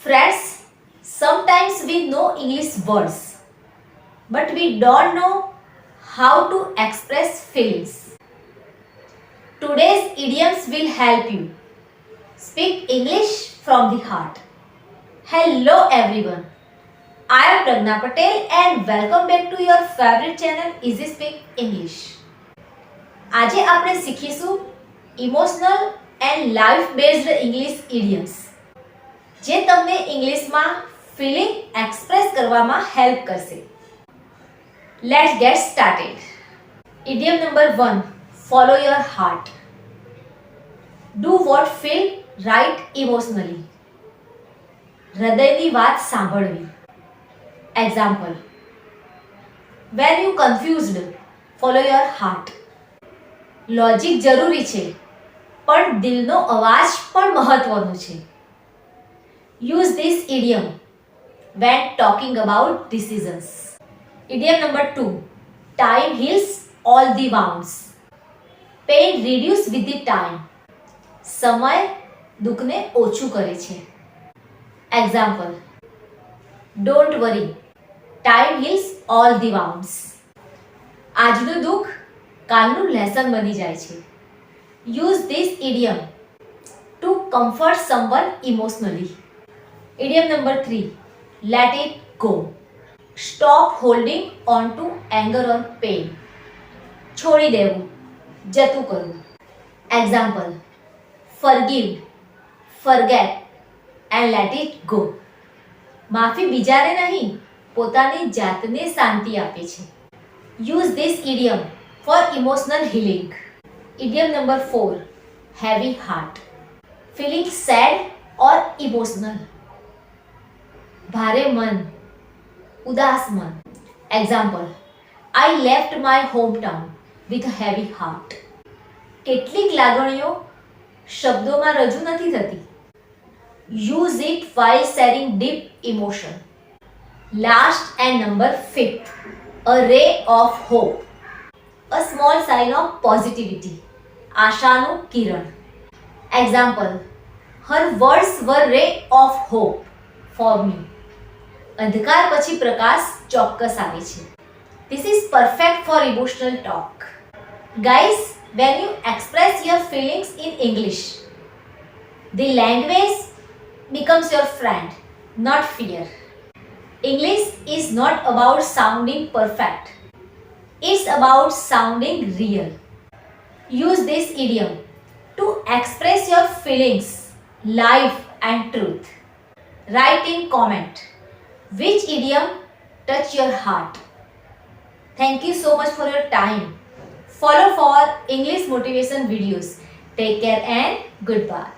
Friends, sometimes we know English words, but we don't know how to express feelings. Today's idioms will help you speak English from the heart. Hello everyone, I am Pragna Patel and welcome back to your favorite channel Easy Speak English. આજે આપણે શીખીશું emotional and life based English idioms જે તમને ઇંગ્લિશમાં feeling express કરવામાં help કરશે. Let's get started. Idiom number 1, follow your heart. Do what feel right emotionally. હૃદયની વાત સાંભળવી. Example: when you confused, follow your heart. Logic જરૂરી છે પણ દિલનો અવાજ પણ મહત્વનો છે. Use this idiom when talking about decisions. Idiom number 2, time heals all the wounds. Pain reduce with the time. સમય દુઃખને ઓછું કરે છે. Example: don't worry, time heals all the wounds. આજનું દુઃખ કાલનું લેસન બની જાય છે. Use this idiom to comfort someone emotionally. Idiom number 3, let it go. Stop holding on to anger or pain. છોડી દેવું, જતું કરવું. Example: forgive, forget and let it go. માફી બીજાને નહીં, પોતાની જાતને શાંતિ આપે છે. Use this idiom for emotional healing. Idiom number 4, heavy heart. Feeling sad or emotional. ભારે મન, ઉદાસ મન. Example: I left my home town with a heavy heart. કેટલીક લાગણીઓ શબ્દોમાં રજૂ નથી થતી. Use it while sharing deep emotion. Last and number 5th, a ray of hope. A small sign of positivity. આશાનું કિરણ. Example: her words were ray of hope for me. અંધકાર પછી પ્રકાશ ચોક્કસ આવે છે. This is perfect for emotional talk. Guys, when you express your feelings in English, the language becomes your friend, not fear. English is not about sounding perfect. It's about sounding real. Use this idiom to express your feelings, life and truth. Write in comment which idiom touch your heart. Thank you so much for your time. Follow for English motivation videos. Take care and goodbye.